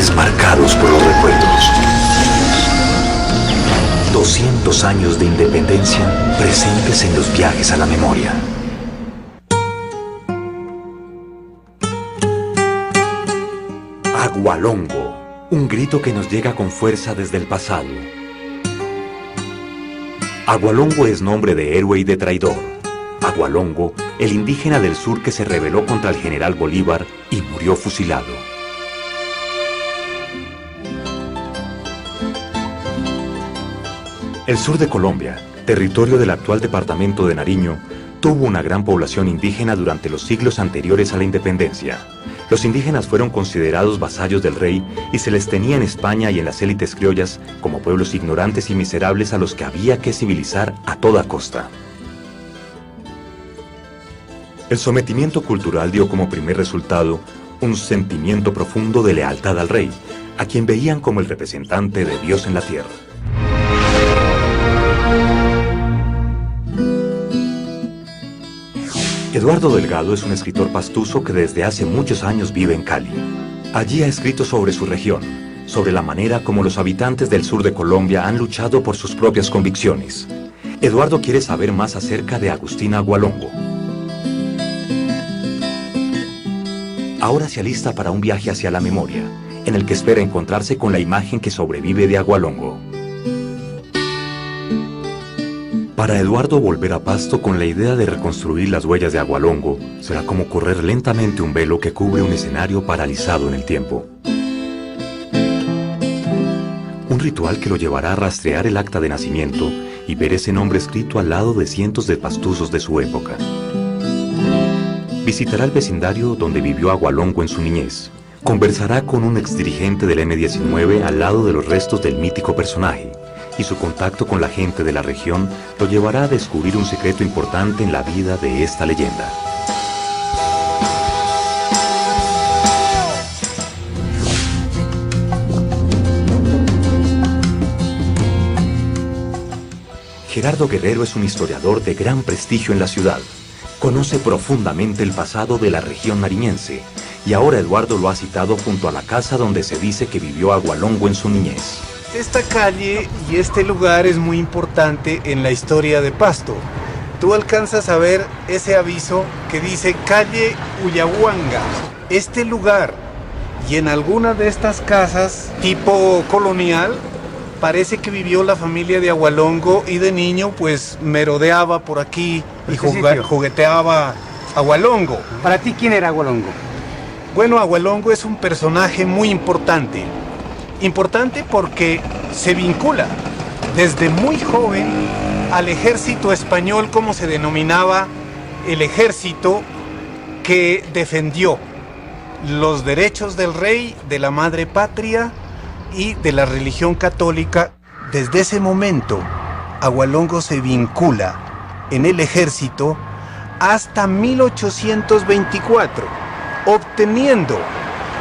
lugares marcados por los recuerdos. 200 años de independencia presentes en los viajes a la memoria. Agualongo, un grito que nos llega con fuerza desde el pasado. Agualongo es nombre de héroe y de traidor. Agualongo, el indígena del sur que se rebeló contra el general Bolívar y murió fusilado. El sur de Colombia, territorio del actual departamento de Nariño, tuvo una gran población indígena durante los siglos anteriores a la independencia. Los indígenas fueron considerados vasallos del rey y se les tenía en España y en las élites criollas como pueblos ignorantes y miserables a los que había que civilizar a toda costa. El sometimiento cultural dio como primer resultado un sentimiento profundo de lealtad al rey, a quien veían como el representante de Dios en la tierra. Eduardo Delgado es un escritor pastuso que desde hace muchos años vive en Cali. Allí ha escrito sobre su región, sobre la manera como los habitantes del sur de Colombia han luchado por sus propias convicciones. Eduardo quiere saber más acerca de Agustín Agualongo. Ahora se alista para un viaje hacia la memoria, en el que espera encontrarse con la imagen que sobrevive de Agualongo. Para Eduardo, volver a Pasto con la idea de reconstruir las huellas de Agualongo será como correr lentamente un velo que cubre un escenario paralizado en el tiempo. Un ritual que lo llevará a rastrear el acta de nacimiento y ver ese nombre escrito al lado de cientos de pastuzos de su época. Visitará el vecindario donde vivió Agualongo en su niñez. Conversará con un exdirigente del M-19 al lado de los restos del mítico personaje, y su contacto con la gente de la región lo llevará a descubrir un secreto importante en la vida de esta leyenda. Gerardo Guerrero es un historiador de gran prestigio en la ciudad. Conoce profundamente el pasado de la región nariñense, y ahora Eduardo lo ha citado junto a la casa donde se dice que vivió Agualongo en su niñez. Esta calle y este lugar es muy importante en la historia de Pasto. Tú alcanzas a ver ese aviso que dice calle Ullahuanga. Este lugar y en alguna de estas casas tipo colonial parece que vivió la familia de Agualongo y de niño pues merodeaba por aquí y jugueteaba Agualongo. ¿Para ti quién era Agualongo? Bueno, Agualongo es un personaje muy importante. Importante porque se vincula desde muy joven al ejército español, como se denominaba el ejército que defendió los derechos del rey, de la madre patria y de la religión católica. Desde ese momento, Agualongo se vincula en el ejército hasta 1824, obteniendo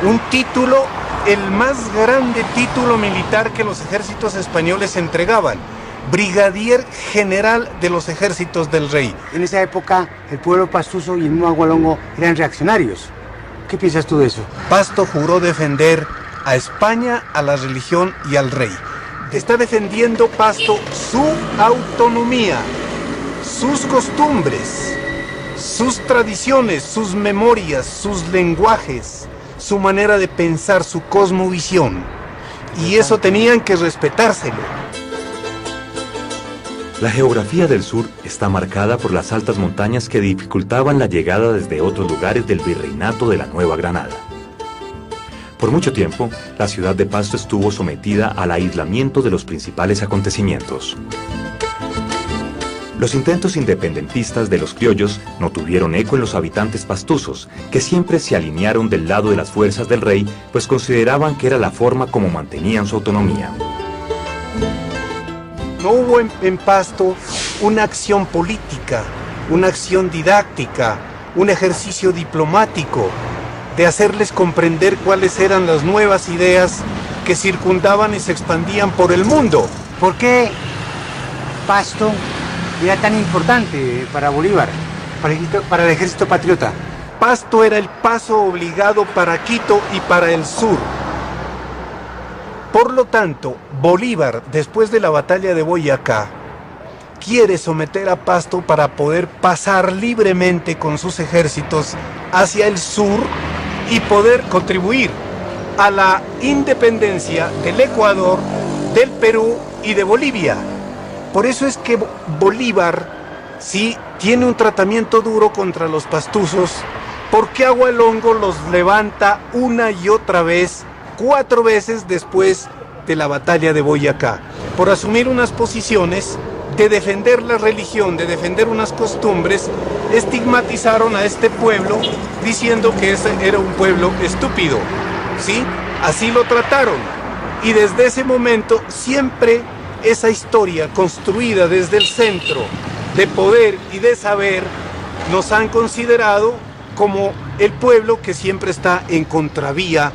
un título, el más grande título militar que los ejércitos españoles entregaban, brigadier general de los ejércitos del rey. En esa época el pueblo pastuso y el mismo Agualongo eran reaccionarios. ¿Qué piensas tú de eso? Pasto juró defender a España, a la religión y al rey. Está defendiendo Pasto su autonomía, sus costumbres, sus tradiciones, sus memorias, sus lenguajes, su manera de pensar, su cosmovisión. Y eso tenían que respetárselo. La geografía del sur está marcada por las altas montañas que dificultaban la llegada desde otros lugares del virreinato de la Nueva Granada. Por mucho tiempo, la ciudad de Pasto estuvo sometida al aislamiento de los principales acontecimientos. Los intentos independentistas de los criollos no tuvieron eco en los habitantes pastuzos, que siempre se alinearon del lado de las fuerzas del rey, pues consideraban que era la forma como mantenían su autonomía. No hubo en Pasto una acción política, una acción didáctica, un ejercicio diplomático de hacerles comprender cuáles eran las nuevas ideas que circundaban y se expandían por el mundo. ¿Por qué Pasto era tan importante para Bolívar, para el ejército patriota? Pasto era el paso obligado para Quito y para el sur. Por lo tanto, Bolívar, después de la batalla de Boyacá, quiere someter a Pasto para poder pasar libremente con sus ejércitos hacia el sur y poder contribuir a la independencia del Ecuador, del Perú y de Bolivia. Por eso es que Bolívar sí tiene un tratamiento duro contra los pastusos, porque Agualongo los levanta una y otra vez, 4 veces después de la batalla de Boyacá, por asumir unas posiciones de defender la religión, de defender unas costumbres. Estigmatizaron a este pueblo diciendo que ese era un pueblo estúpido, ¿sí? Así lo trataron. Y desde ese momento siempre esa historia construida desde el centro de poder y de saber nos han considerado como el pueblo que siempre está en contravía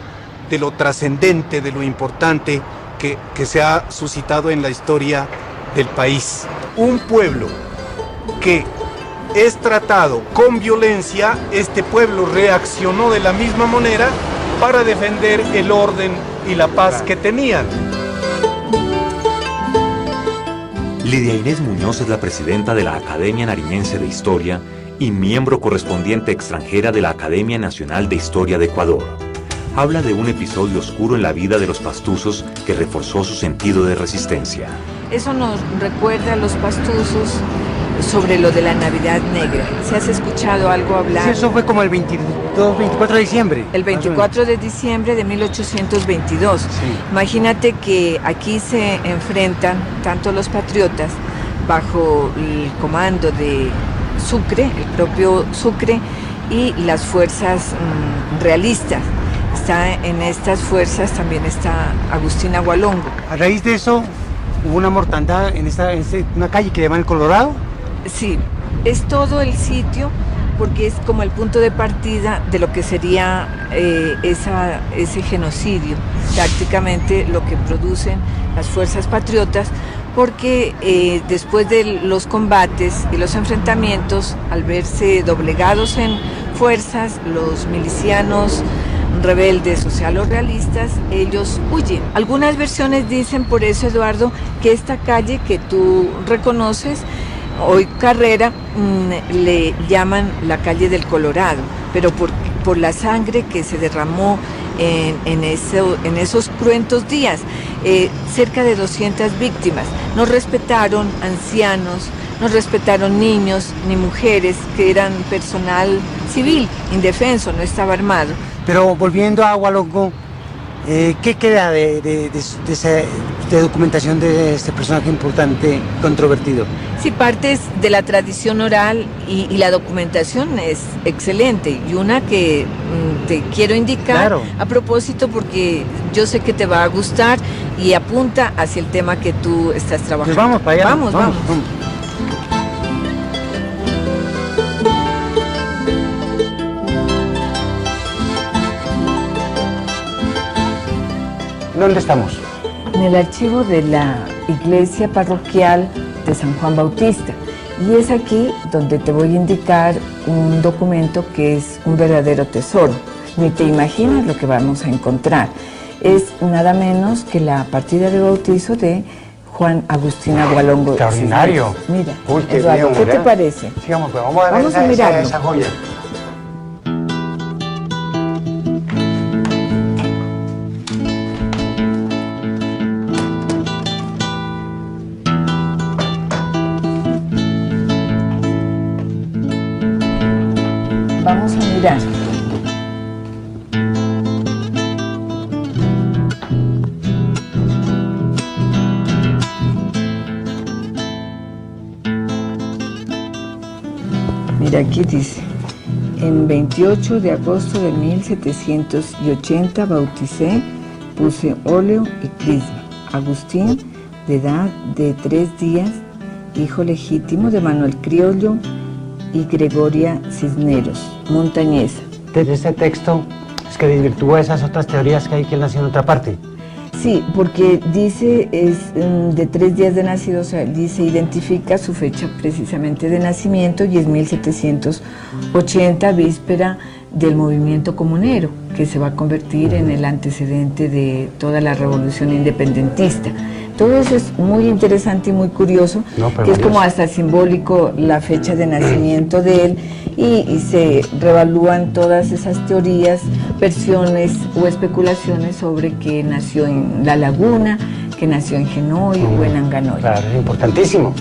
de lo trascendente, de lo importante que se ha suscitado en la historia del país. Un pueblo que es tratado con violencia, este pueblo reaccionó de la misma manera para defender el orden y la paz que tenían. Lidia Inés Muñoz es la presidenta de la Academia Nariñense de Historia y miembro correspondiente extranjera de la Academia Nacional de Historia de Ecuador. Habla de un episodio oscuro en la vida de los pastusos que reforzó su sentido de resistencia. Eso nos recuerda a los pastusos sobre lo de la Navidad Negra. ¿Se has escuchado algo hablar? Sí, eso fue como el 24 de diciembre. El 24 de diciembre de 1822. Sí. Imagínate que aquí se enfrentan tanto los patriotas bajo el comando de Sucre, el propio Sucre, y las fuerzas realistas. En estas fuerzas también está Agustín Agualongo. A raíz de eso hubo una mortandad en una calle que llaman el Colorado. Sí, es todo el sitio porque es como el punto de partida de lo que sería ese genocidio, prácticamente lo que producen las fuerzas patriotas, porque después de los combates y los enfrentamientos, al verse doblegados en fuerzas, los milicianos rebeldes, o sea, los realistas, ellos huyen. Algunas versiones dicen por eso, Eduardo, que esta calle que tú reconoces, hoy carrera, le llaman la calle del Colorado, pero por la sangre que se derramó en esos cruentos días. Cerca de 200 víctimas. No respetaron ancianos, no respetaron niños ni mujeres, que eran personal civil, indefenso, no estaba armado. Pero volviendo a Agualongo, ¿qué queda de documentación de este personaje importante, controvertido? Sí, partes de la tradición oral y la documentación es excelente. Y una que te quiero indicar, claro, a propósito, porque yo sé que te va a gustar y apunta hacia el tema que tú estás trabajando. Pues vamos para allá. Vamos. ¿Dónde estamos? En el archivo de la iglesia parroquial de San Juan Bautista. Y es aquí donde te voy a indicar un documento que es un verdadero tesoro. Ni te imaginas lo que vamos a encontrar. Es nada menos que la partida de bautizo de Juan Agustín Agualongo. Extraordinario. Mira, Uy, qué Eduardo, bien, ¿qué te parece? Sigamos, pues vamos a ver Vamos a mirarlo. esa joya. Vamos a mirar. Mira, aquí dice, en 28 de agosto de 1780 bauticé, puse óleo y crisma. Agustín, de edad de 3 días, hijo legítimo de Manuel Criollo y Gregoria Cisneros, montañesa. Desde este texto es que desvirtúa esas otras teorías que hay que él nació en otra parte. Sí, porque dice es de 3 días de nacido, o sea, dice, identifica su fecha precisamente de nacimiento y es 1780, víspera del movimiento comunero, que se va a convertir en el antecedente de toda la revolución independentista. Todo eso es muy interesante y muy curioso, que es como hasta simbólico la fecha de nacimiento de él, y se revalúan todas esas teorías, versiones o especulaciones sobre que nació en La Laguna, que nació en Genoy o en Anganoy. Claro, es importantísimo.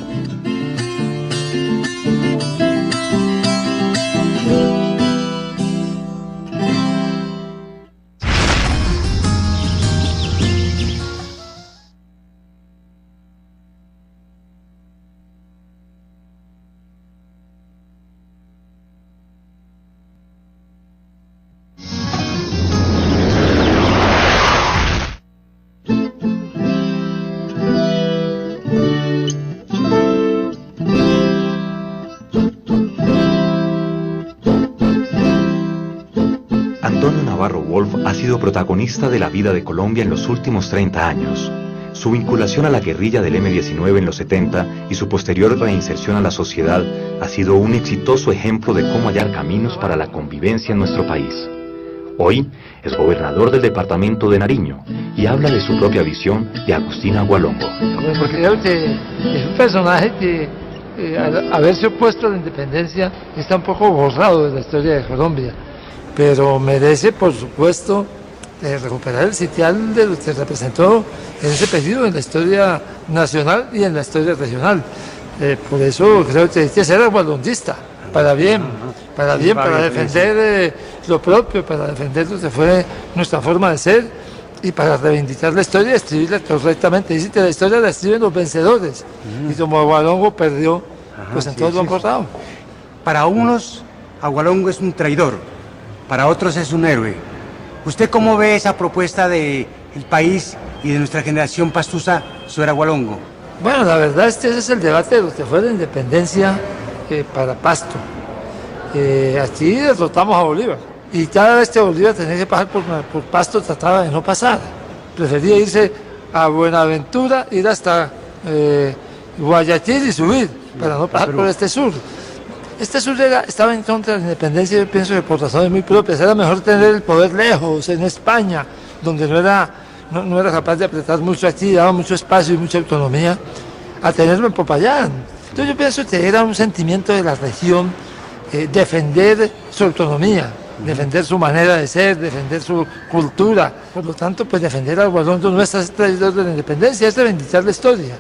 Antonio Navarro Wolf ha sido protagonista de la vida de Colombia en los últimos 30 años. Su vinculación a la guerrilla del M-19 en los 70 y su posterior reinserción a la sociedad ha sido un exitoso ejemplo de cómo hallar caminos para la convivencia en nuestro país. Hoy es gobernador del departamento de Nariño y habla de su propia visión de Agustín Agualongo. Porque creo que es un personaje que al haberse opuesto a la independencia está un poco borrado de la historia de Colombia, pero merece, por supuesto, recuperar el sitial de lo que representó en ese periodo en la historia nacional y en la historia regional. Por eso creo que hay que ser agualondista, para bien, para defender lo propio, para defender lo que fue nuestra forma de ser y para reivindicar la historia y escribirla correctamente. Dicen que la historia la escriben los vencedores, y como Agualongo perdió, pues entonces lo han borrado. Para unos, Agualongo es un traidor, para otros es un héroe. ¿Usted cómo ve esa propuesta del país y de nuestra generación pastusa sobre Agualongo? Bueno, la verdad es que ese es el debate de lo que fue la independencia para Pasto. Aquí derrotamos a Bolívar, y cada vez que Bolívar tenía que pasar por Pasto trataba de no pasar. Prefería irse a Buenaventura, ir hasta Guayaquil y subir, para no pasar por este sur. Este sur estaba en contra de la independencia, yo pienso que por razones muy propias. Era mejor tener el poder lejos, en España, donde no era capaz de apretar mucho aquí, daba mucho espacio y mucha autonomía, a tenerlo en Popayán. Entonces yo pienso que era un sentimiento de la región, defender su autonomía, defender su manera de ser, defender su cultura. Por lo tanto, pues defender a Agualongo no es ser traidor de la independencia, es reivindicar la historia.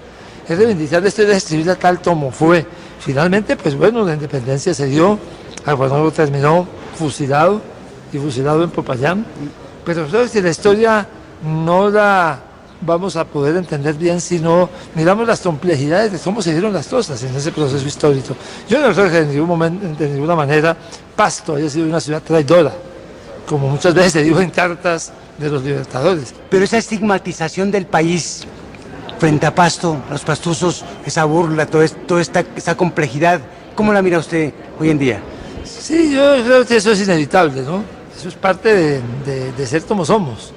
Es reivindicar la historia, escribirla tal como fue. Finalmente, pues bueno, la independencia se dio, Agualongo terminó fusilado en Popayán, pero creo que la historia no la vamos a poder entender bien si no miramos las complejidades de cómo se dieron las cosas en ese proceso histórico. Yo no creo que de ninguna manera Pasto haya sido una ciudad traidora, como muchas veces se dijo en cartas de los libertadores. Pero esa estigmatización del país frente a Pasto, a los pastusos, esa burla, toda esta complejidad, ¿cómo la mira usted hoy en día? Sí, yo creo que eso es inevitable, ¿no? Eso es parte de ser como somos.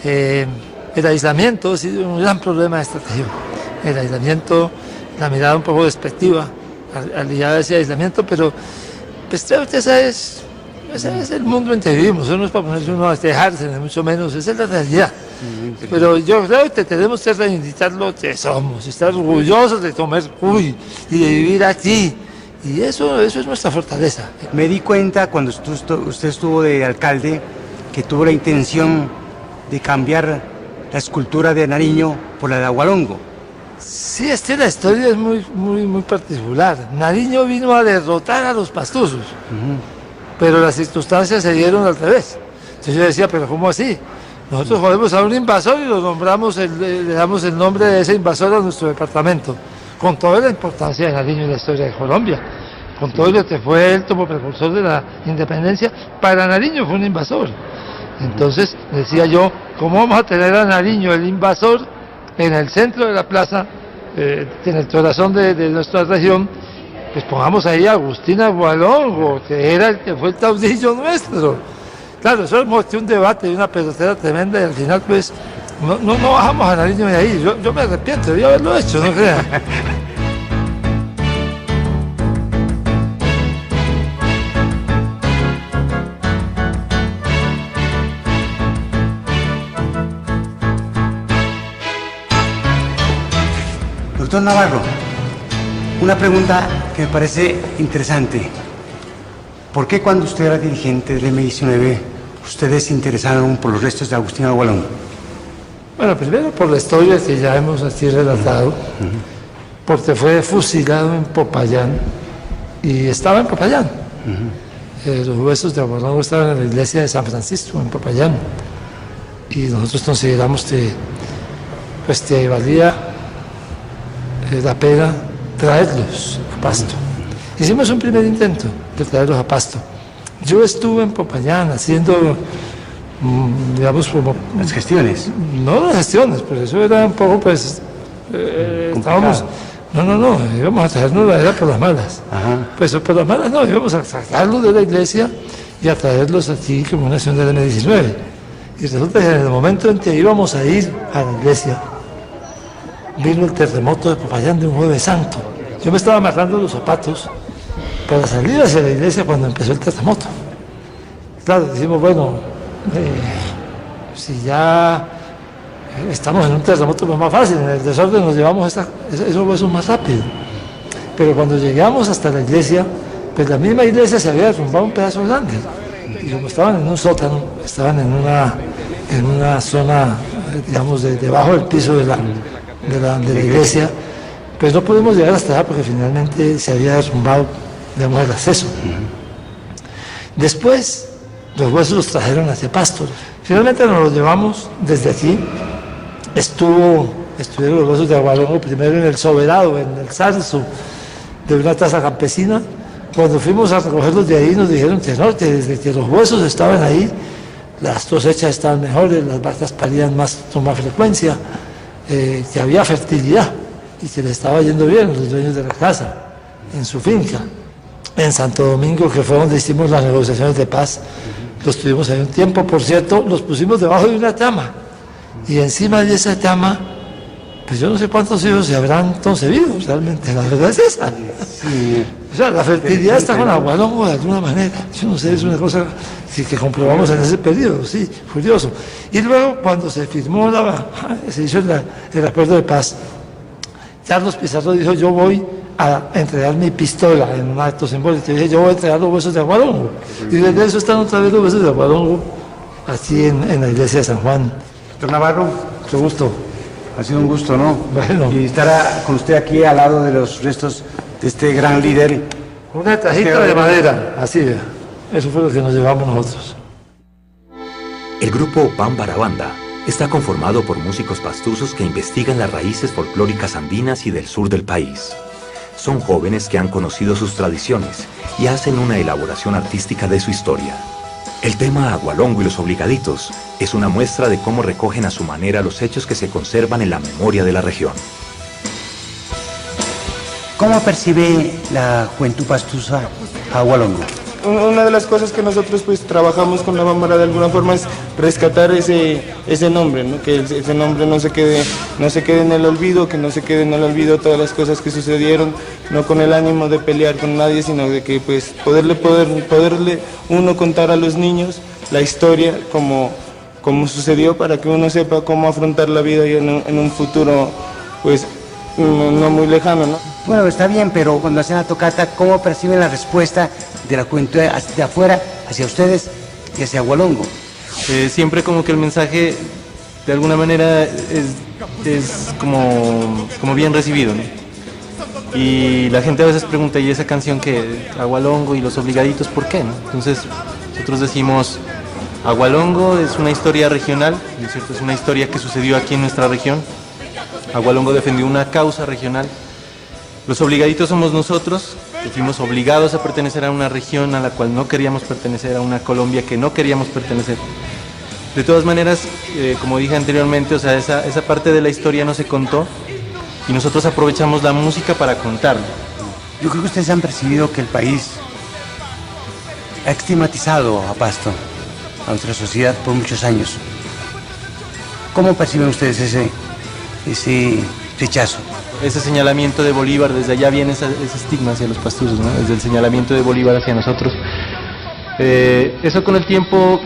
El aislamiento ha sido un gran problema de esta región. El aislamiento, la mirada un poco despectiva aliada a ese aislamiento, pero pues creo que ese es el mundo en que vivimos. Eso no es para ponerse uno a quejarse, ni mucho menos, esa es la realidad. Pero yo creo que tenemos que reivindicar lo que somos, estar orgullosos de comer cuy y de vivir aquí. Y eso es nuestra fortaleza. Me di cuenta cuando usted estuvo de alcalde que tuvo la intención de cambiar la escultura de Nariño por la de Agualongo. Sí, la historia es muy particular. Nariño vino a derrotar a los pastusos, pero las circunstancias se dieron al revés. Entonces yo decía, pero ¿cómo así? Nosotros podemos a un invasor y lo nombramos, le damos el nombre de ese invasor a nuestro departamento, con toda la importancia de Nariño en la historia de Colombia, con todo lo que fue él como precursor de la independencia. Para Nariño fue un invasor. Entonces decía yo, ¿cómo vamos a tener a Nariño, el invasor, en el centro de la plaza, en el corazón de nuestra región? Pues pongamos ahí a Agustín Agualongo, que era el que fue el caudillo nuestro. Claro, eso es un debate y una pelotera tremenda, y al final pues no bajamos a Nariño de ahí. Yo me arrepiento de haberlo hecho, no crean. Doctor Navarro, una pregunta que me parece interesante. ¿Por qué cuando usted era dirigente del M-19, ustedes se interesaron por los restos de Agustín Agualongo? Bueno, primero por la historia que ya hemos aquí relatado, porque fue fusilado en Popayán y estaba en Popayán. Los huesos de Agualongo estaban en la iglesia de San Francisco, en Popayán, y nosotros consideramos que pues que valía la pena traerlos a Pasto. Hicimos un primer intento de traerlos a Pasto. Yo estuve en Popayán haciendo, digamos, como... Las gestiones. No las gestiones, pues eso era un poco, pues, estábamos... No, íbamos a traernos la era por las malas. Ajá. Pues por las malas no, íbamos a sacarlos de la iglesia y a traerlos aquí como una acción del M-19. Y resulta que en el momento en que íbamos a ir a la iglesia, vino el terremoto de Popayán de un Jueves Santo. Yo me estaba amarrando los zapatos para salir hacia la iglesia cuando empezó el terremoto. Claro, decimos, bueno, si ya estamos en un terremoto, pues más fácil, en el desorden nos llevamos esos huesos más rápido. Pero cuando llegamos hasta la iglesia, pues la misma iglesia se había derrumbado un pedazo grande. Y como estaban en un sótano, estaban en una zona, digamos, debajo del piso de la iglesia, pues no pudimos llegar hasta allá porque finalmente se había derrumbado, digamos, el acceso. Después, los huesos los trajeron hacia Pasto. Finalmente nos los llevamos desde aquí. Estuvieron los huesos de Agualongo primero en el Soberado, en el Zarzo de una taza campesina. Cuando fuimos a recogerlos de ahí nos dijeron que no, que desde que los huesos estaban ahí, las cosechas estaban mejores, las vacas parían con más frecuencia, que había fertilidad y que le estaba yendo bien a los dueños de la casa, en su finca. En Santo Domingo, que fue donde hicimos las negociaciones de paz, los tuvimos ahí un tiempo, por cierto, los pusimos debajo de una cama. Y encima de esa cama, pues yo no sé cuántos hijos se habrán concebido, realmente, la verdad es esa. Sí. O sea, la fertilidad está con Agualongo de alguna manera. Yo no sé, es una cosa que comprobamos en ese periodo, sí, curioso. Y luego, cuando se firmó, se hizo el acuerdo de paz, Carlos Pizarro dijo, yo voy a entregar mi pistola en un acto simbólico. Yo dije, yo voy a entregar los huesos de Agualongo. Y desde eso están otra vez los huesos de Agualongo, aquí en la iglesia de San Juan. Doctor Navarro, Mucho gusto. ha sido un gusto, ¿no? Bueno. Y estar con usted aquí al lado de los restos de este gran líder. Una cajita de madera, así, eso fue lo que nos llevamos nosotros. El grupo Bambarabanda está conformado por músicos pastusos que investigan las raíces folclóricas andinas y del sur del país. Son jóvenes que han conocido sus tradiciones y hacen una elaboración artística de su historia. El tema Agualongo y los Obligaditos es una muestra de cómo recogen a su manera los hechos que se conservan en la memoria de la región. ¿Cómo percibe la juventud pastusa a Agualongo? Una de las cosas que nosotros pues trabajamos con la Bámbara de alguna forma es rescatar ese nombre, ¿no? Que ese nombre no se quede en el olvido, que no se quede en el olvido todas las cosas que sucedieron, no con el ánimo de pelear con nadie, sino de que pues poderle uno contar a los niños la historia como sucedió, para que uno sepa cómo afrontar la vida y en un futuro pues no muy lejano, ¿no? Bueno, está bien, pero cuando hacen la tocata, ¿cómo perciben la respuesta de la juventud de afuera hacia ustedes y hacia Agualongo? Siempre como que el mensaje de alguna manera es como bien recibido, ¿no? Y la gente a veces pregunta, ¿y esa canción que Agualongo y los Obligaditos, por qué, no? Entonces nosotros decimos, Agualongo es una historia regional, ¿no es cierto? Es una historia que sucedió aquí en nuestra región. Agualongo defendió una causa regional. Los Obligaditos somos nosotros, que fuimos obligados a pertenecer a una región a la cual no queríamos pertenecer, a una Colombia que no queríamos pertenecer. De todas maneras, como dije anteriormente, o sea, esa parte de la historia no se contó y nosotros aprovechamos la música para contarla. Yo creo que ustedes han percibido que el país ha estigmatizado a Pasto, a nuestra sociedad, por muchos años. ¿Cómo perciben ustedes ese rechazo? Ese señalamiento de Bolívar, desde allá viene ese estigma hacia los pastusos, ¿no? Desde el señalamiento de Bolívar hacia nosotros. Eso con el tiempo,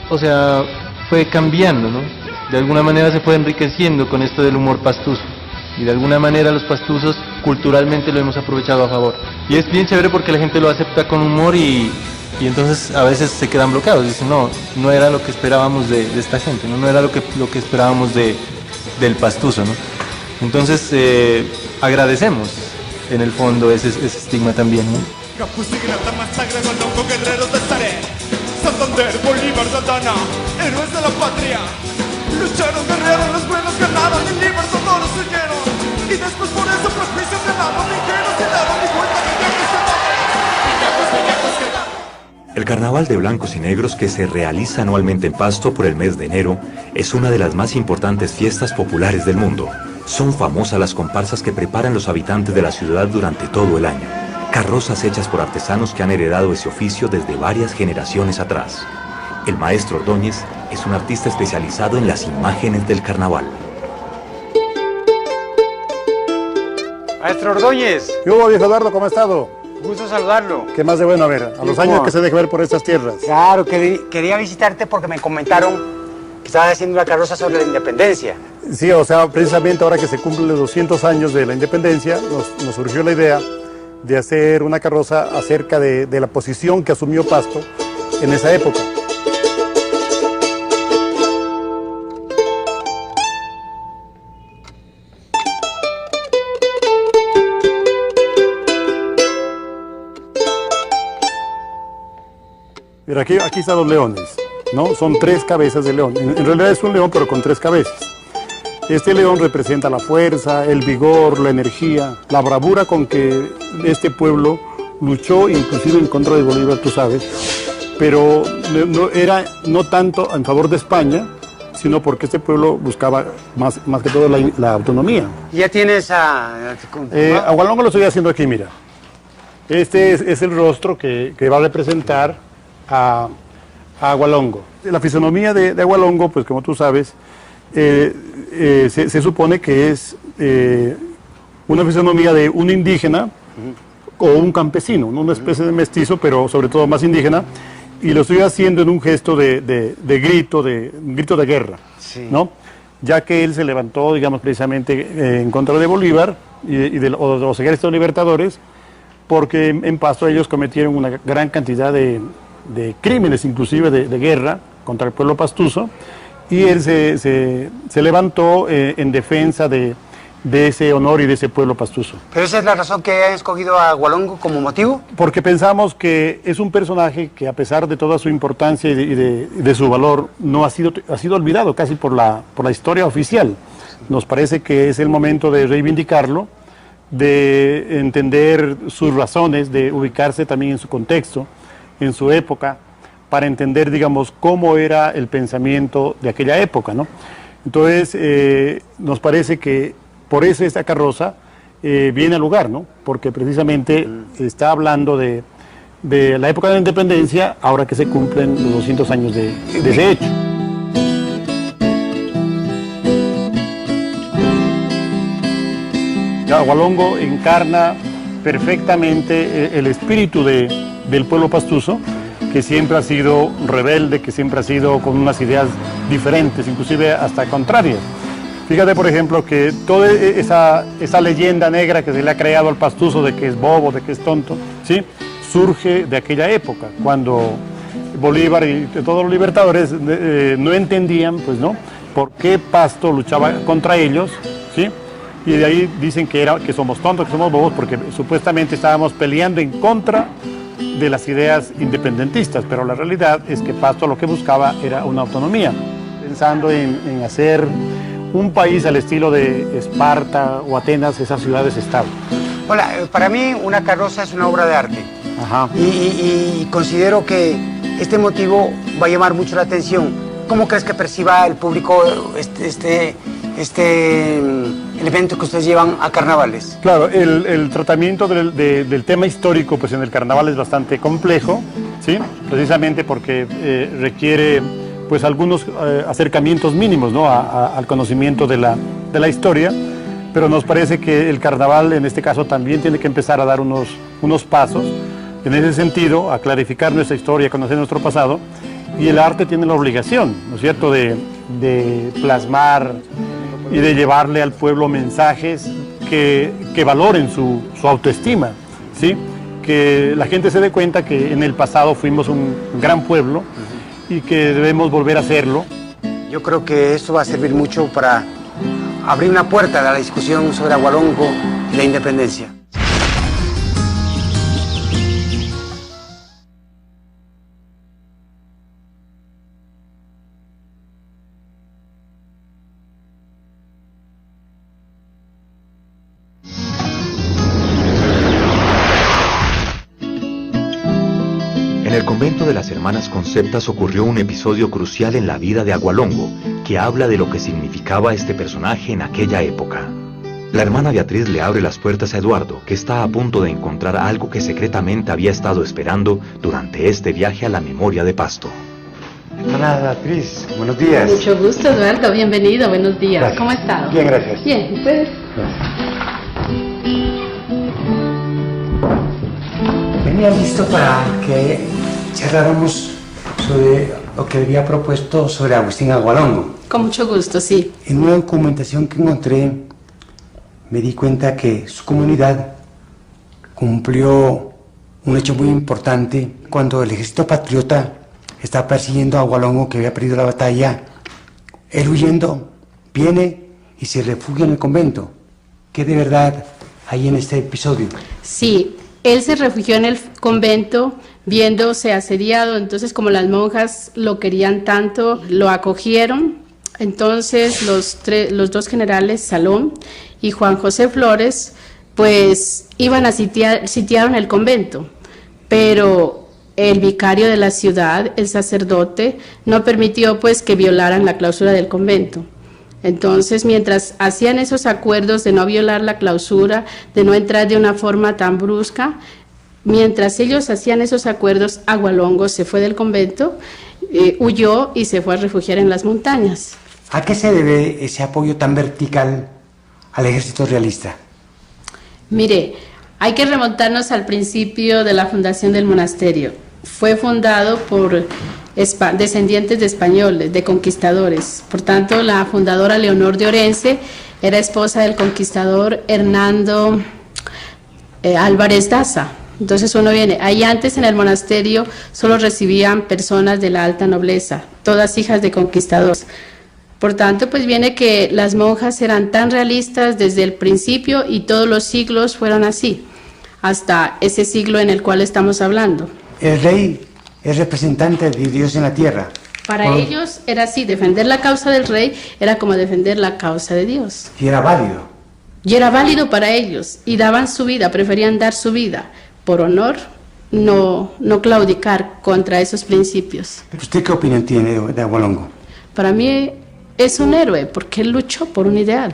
o sea, fue cambiando, ¿no? De alguna manera se fue enriqueciendo con esto del humor pastuso. Y de alguna manera los pastuzos culturalmente lo hemos aprovechado a favor. Y es bien chévere porque la gente lo acepta con humor y entonces a veces se quedan bloqueados. Dicen, no era lo que esperábamos de esta gente, no era lo que esperábamos del pastuso, ¿no? Entonces agradecemos en el fondo ese estigma también, ¿no? Guerreros de Saré, Santander, Bolívar, Santana, héroes de la patria. Lucharon, guerreros, los buenos ganaron, y libres honores huyeron. Y después por eso prejuicios ganaron, ligeros quedaron, y cuenta que quedaron. El Carnaval de Blancos y Negros, que se realiza anualmente en Pasto por el mes de enero, es una de las más importantes fiestas populares del mundo. Son famosas las comparsas que preparan los habitantes de la ciudad durante todo el año. Carrozas hechas por artesanos que han heredado ese oficio desde varias generaciones atrás. El maestro Ordóñez es un artista especializado en las imágenes del carnaval. Maestro Ordóñez, ¿Qué hubo, viejo Eduardo? ¿Cómo ha estado? gusto saludarlo. ¿Qué más de bueno? A ver, a los años que se deje ver por estas tierras. Claro, quería visitarte porque me comentaron que estabas haciendo una carroza sobre la independencia. Sí, o sea, precisamente ahora que se cumplen los 200 años de la independencia, nos surgió la idea de hacer una carroza acerca de la posición que asumió Pasto en esa época. Mira, aquí están los leones, ¿no? Son 3 cabezas de león. En realidad es un león, pero con 3 cabezas. Este león representa la fuerza, el vigor, la energía, la bravura con que este pueblo luchó, inclusive en contra de Bolívar, tú sabes, pero no tanto en favor de España, sino porque este pueblo buscaba más que todo la autonomía. ¿Ya tienes Agualongo lo estoy haciendo aquí, mira. Este es el rostro que va a representar a Agualongo. La fisonomía de Agualongo, pues como tú sabes, se supone que es una fisonomía de un indígena o un campesino, ¿no? Una especie de mestizo, pero sobre todo más indígena, y lo estoy haciendo en un gesto de grito de guerra, sí, ¿no? Ya que él se levantó, digamos, precisamente en contra de Bolívar y de los ejércitos libertadores, porque en Pasto ellos cometieron una gran cantidad de crímenes, inclusive de guerra contra el pueblo pastuso, y él se levantó en defensa de ese honor y de ese pueblo pastuso. ¿Pero esa es la razón que han escogido a Agualongo como motivo? Porque pensamos que es un personaje que, a pesar de toda su importancia y de su valor, no ha sido olvidado casi por la historia oficial. Nos parece que es el momento de reivindicarlo, de entender sus razones, de ubicarse también en su contexto, en su época, para entender, digamos, cómo era el pensamiento de aquella época, ¿no? Entonces, nos parece que por eso esta carroza viene al lugar, ¿no? Porque precisamente está hablando de la época de la independencia, ahora que se cumplen los 200 años de ese hecho. Agualongo encarna perfectamente el espíritu del pueblo pastuso, que siempre ha sido rebelde, que siempre ha sido con unas ideas diferentes, inclusive hasta contrarias. Fíjate, por ejemplo, que toda esa leyenda negra que se le ha creado al pastuso de que es bobo, de que es tonto, ¿sí?, surge de aquella época, cuando Bolívar y todos los libertadores no entendían, pues, ¿no?, por qué Pasto luchaba contra ellos, ¿sí?, y de ahí dicen que somos tontos, que somos bobos, porque supuestamente estábamos peleando en contra de las ideas independentistas, pero la realidad es que Pasto lo que buscaba era una autonomía, pensando en hacer un país al estilo de Esparta o Atenas, esas ciudades-estado. Hola, para mí una carroza es una obra de arte. Ajá. Y considero que este motivo va a llamar mucho la atención. ¿Cómo crees que perciba el público este evento que ustedes llevan a carnavales? Claro, el tratamiento del tema histórico, pues en el carnaval es bastante complejo, ¿sí?, precisamente porque requiere, pues, algunos acercamientos mínimos, ¿no?, al conocimiento de la historia, pero nos parece que el carnaval en este caso también tiene que empezar a dar unos pasos en ese sentido, a clarificar nuestra historia, a conocer nuestro pasado, y el arte tiene la obligación, ¿no es cierto?, de plasmar y de llevarle al pueblo mensajes que valoren su autoestima, ¿sí? Que la gente se dé cuenta que en el pasado fuimos un gran pueblo y que debemos volver a serlo. Yo creo que esto va a servir mucho para abrir una puerta a la discusión sobre Agualongo y la independencia. En el convento de las Hermanas Conceptas ocurrió un episodio crucial en la vida de Agualongo, que habla de lo que significaba este personaje en aquella época. La hermana Beatriz le abre las puertas a Eduardo, que está a punto de encontrar algo que secretamente había estado esperando durante este viaje a la memoria de Pasto. Hermana Beatriz, buenos días. Mucho gusto, Eduardo. Bienvenido. Buenos días. Gracias. ¿Cómo ha estado? Bien, gracias. Bien, ¿y ustedes? Venía listo para que charláramos sobre lo que había propuesto sobre Agustín Agualongo. Con mucho gusto, sí. En una documentación que encontré, me di cuenta que su comunidad cumplió un hecho muy importante cuando el ejército patriota estaba persiguiendo a Agualongo, que había perdido la batalla. Él, huyendo, viene y se refugia en el convento. ¿Qué de verdad hay en este episodio? Sí, él se refugió en el convento viéndose asediado, entonces como las monjas lo querían tanto, lo acogieron. Entonces los dos generales, Salón y Juan José Flores, pues iban a sitiaron el convento, pero el vicario de la ciudad, el sacerdote, no permitió pues que violaran la clausura del convento. Entonces, mientras hacían esos acuerdos de no violar la clausura, de no entrar de una forma tan brusca, mientras ellos hacían esos acuerdos, Agualongo se fue del convento, huyó y se fue a refugiar en las montañas. ¿A qué se debe ese apoyo tan vertical al ejército realista? Mire, hay que remontarnos al principio de la fundación del monasterio. Fue fundado por descendientes de españoles, de conquistadores. Por tanto, la fundadora Leonor de Orense era esposa del conquistador Hernando Álvarez Daza. Entonces uno viene, ahí antes en el monasterio solo recibían personas de la alta nobleza, todas hijas de conquistadores. Por tanto, pues viene que las monjas eran tan realistas desde el principio y todos los siglos fueron así, hasta ese siglo en el cual estamos hablando. El rey es representante de Dios en la tierra. Para ellos era así, defender la causa del rey era como defender la causa de Dios. Y era válido. Y era válido para ellos, y daban su vida, preferían dar su vida por honor, no claudicar contra esos principios. ¿Pero usted qué opinión tiene de Agualongo? Para mí es un héroe, porque él luchó por un ideal.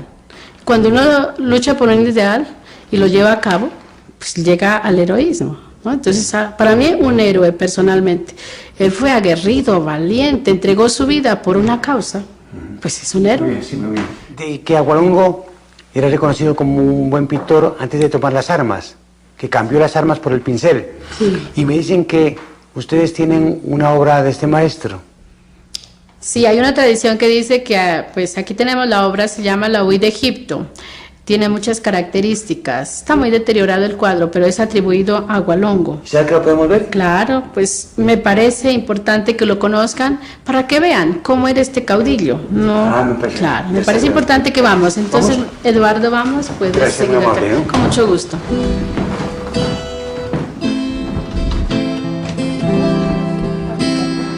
Cuando uno lucha por un ideal y lo lleva a cabo, pues llega al heroísmo, ¿no? Entonces, para mí, un héroe personalmente. Él fue aguerrido, valiente, entregó su vida por una causa, pues es un héroe. Muy bien, sí, muy bien. De que Agualongo era reconocido como un buen pintor antes de tomar las armas, que cambió las armas por el pincel. Sí. Y me dicen que ustedes tienen una obra de este maestro. Sí, hay una tradición que dice que, pues aquí tenemos la obra, se llama La Huida de Egipto. Tiene muchas características. Está muy deteriorado el cuadro, pero es atribuido a Agualongo. ¿Será que lo podemos ver? Claro, pues me parece importante que lo conozcan para que vean cómo era este caudillo. No, me parece. claro, me parece importante que vamos. Entonces, ¿vamos? Eduardo, vamos, puedes Gracias, seguir acá. amable, ¿no? Con mucho gusto.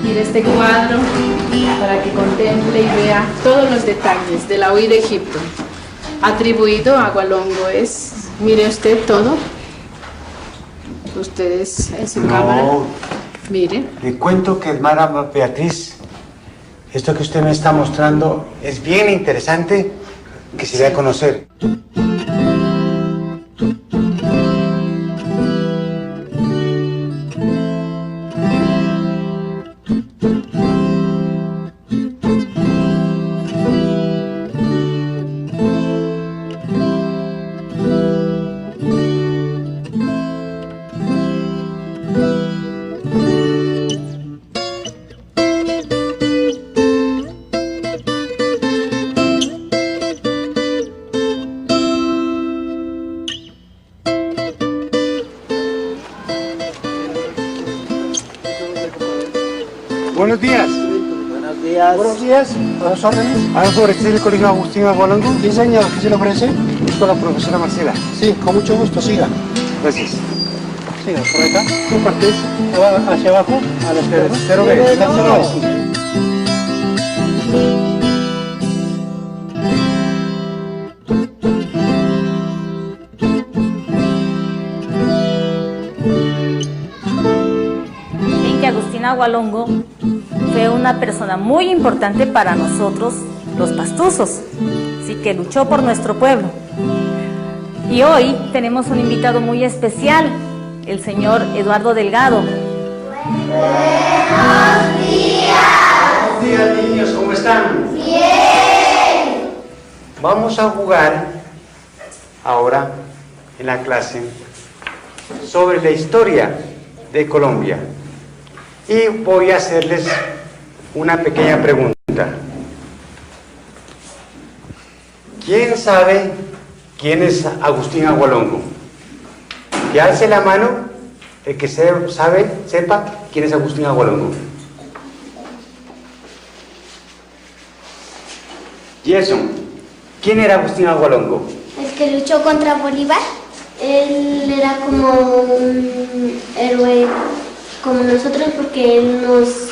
Mire este cuadro para que contemple y vea todos los detalles de La Huida de Egipto. Atribuido a Agualongo es, mire usted todo. Ustedes en su cámara. Mire. Le cuento que, hermana Beatriz, esto que usted me está mostrando es bien interesante que se dé a conocer. días. Buenos días, a las órdenes. ¿Algo este es el colegio Agustín Agualongo? Sí, señor, ¿qué se le ofrece? Con la profesora Marcela. Sí, con mucho gusto, siga. Gracias. Siga, por acá. ¿Tú partes? Hacia abajo, a la izquierda. Cero B. Agustín Agualongo fue una persona muy importante para nosotros, los pastuzos, sí, que luchó por nuestro pueblo. Y hoy tenemos un invitado muy especial, el señor Eduardo Delgado. Buenos días, niños, ¿cómo están? Bien. Vamos a jugar ahora en la clase sobre la historia de Colombia. Y voy a hacerles una pequeña pregunta. ¿Quién sabe quién es Agustín Agualongo? Que alce la mano el que sepa quién es Agustín Agualongo. Jason, ¿quién era Agustín Agualongo? El que luchó contra Bolívar. Él era como un héroe como nosotros porque él nos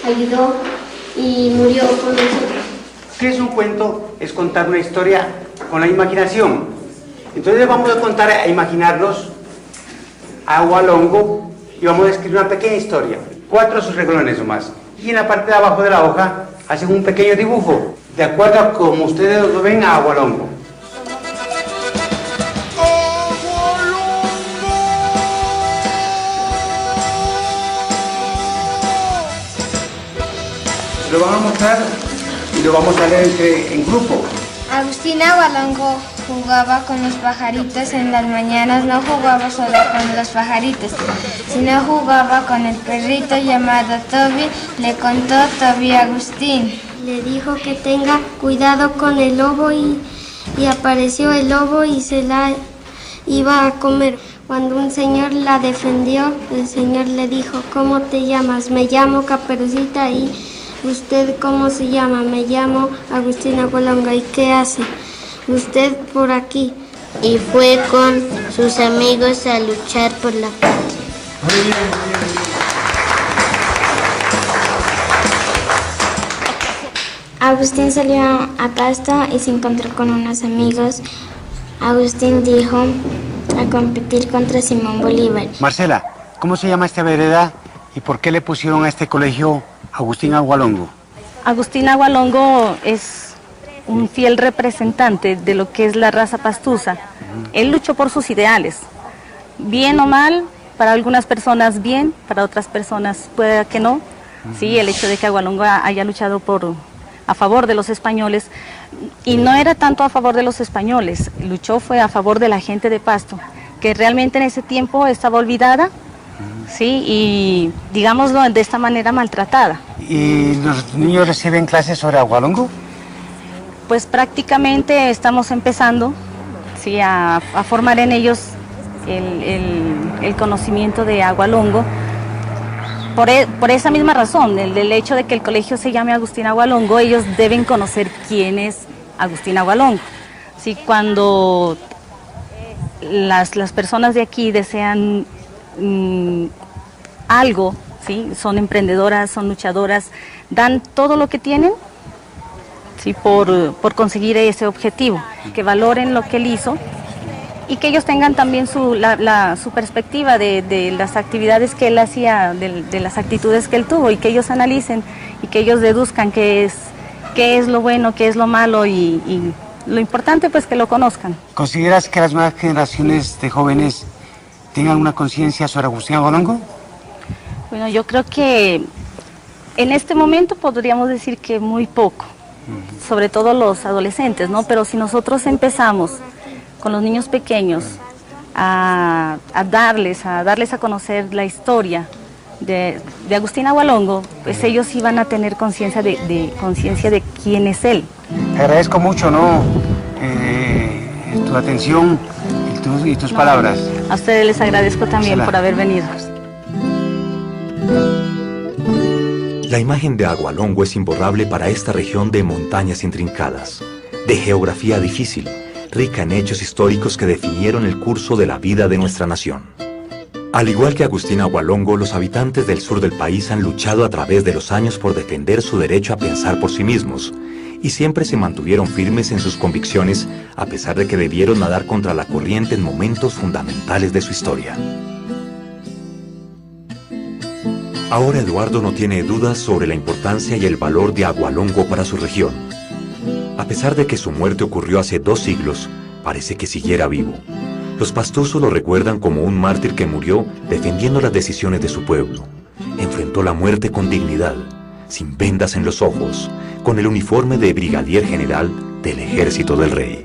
ayudó y murió por nosotros. ¿Qué es un cuento? Es contar una historia con la imaginación. Entonces vamos a contar, a imaginarnos a Agualongo y vamos a escribir una pequeña historia. 4 renglones o más. Y en la parte de abajo de la hoja hacen un pequeño dibujo, de acuerdo a como ustedes lo ven a Agualongo. Lo van a mostrar y lo vamos a leer en grupo. Agustín Agualongo jugaba con los pajaritos en las mañanas, no jugaba solo con los pajaritos, sino jugaba con el perrito llamado Toby, le contó Toby a Agustín. Le dijo que tenga cuidado con el lobo y apareció el lobo y se la iba a comer. Cuando un señor la defendió, el señor le dijo, ¿cómo te llamas? Me llamo Caperucita. Y ¿usted cómo se llama? Me llamo Agustín Agualongo. ¿Y qué hace usted por aquí? Y fue con sus amigos a luchar por la patria. Muy bien, muy bien. Agustín salió a Pasto y se encontró con unos amigos. Agustín dijo a competir contra Simón Bolívar. Marcela, ¿cómo se llama esta vereda y por qué le pusieron a este colegio Agustín Agualongo? Agustín Agualongo es un fiel representante de lo que es la raza pastusa. Él luchó por sus ideales, bien o mal, para algunas personas bien, para otras personas puede que no. Sí, el hecho de que Agualongo haya luchado a favor de los españoles, y no era tanto a favor de los españoles, luchó fue a favor de la gente de Pasto, que realmente en ese tiempo estaba olvidada, sí, y digámoslo de esta manera maltratada. ¿Y los niños reciben clases sobre Agualongo? Pues prácticamente estamos empezando, sí, a formar en ellos el conocimiento de Agualongo. Por esa misma razón, el hecho de que el colegio se llame Agustín Agualongo, ellos deben conocer quién es Agustín Agualongo. Sí, cuando las personas de aquí desean algo, ¿sí? Son emprendedoras, son luchadoras, dan todo lo que tienen, ¿sí? por conseguir ese objetivo, que valoren lo que él hizo y que ellos tengan también su perspectiva de las actividades que él hacía, de las actitudes que él tuvo, y que ellos analicen y que ellos deduzcan qué es lo bueno, qué es lo malo, y lo importante pues que lo conozcan. ¿Consideras que las nuevas generaciones de jóvenes tengan una conciencia sobre Agustín Agualongo? Bueno, yo creo que en este momento podríamos decir que muy poco, sobre todo los adolescentes, ¿no? Pero si nosotros empezamos con los niños pequeños a darles a conocer la historia de Agustín Agualongo, pues ellos iban a tener conciencia de quién es él. Te agradezco mucho, ¿no? Tu atención y tus palabras. A ustedes les agradezco también por haber venido. La imagen de Agualongo es imborrable para esta región de montañas intrincadas, de geografía difícil, rica en hechos históricos que definieron el curso de la vida de nuestra nación. Al igual que Agustín Agualongo, los habitantes del sur del país han luchado a través de los años por defender su derecho a pensar por sí mismos, y siempre se mantuvieron firmes en sus convicciones, a pesar de que debieron nadar contra la corriente en momentos fundamentales de su historia. Ahora Eduardo no tiene dudas sobre la importancia y el valor de Agualongo para su región. A pesar de que su muerte ocurrió hace 2 siglos, parece que siguiera vivo. Los pastusos lo recuerdan como un mártir que murió defendiendo las decisiones de su pueblo. Enfrentó la muerte con dignidad, sin vendas en los ojos, con el uniforme de brigadier general del ejército del rey.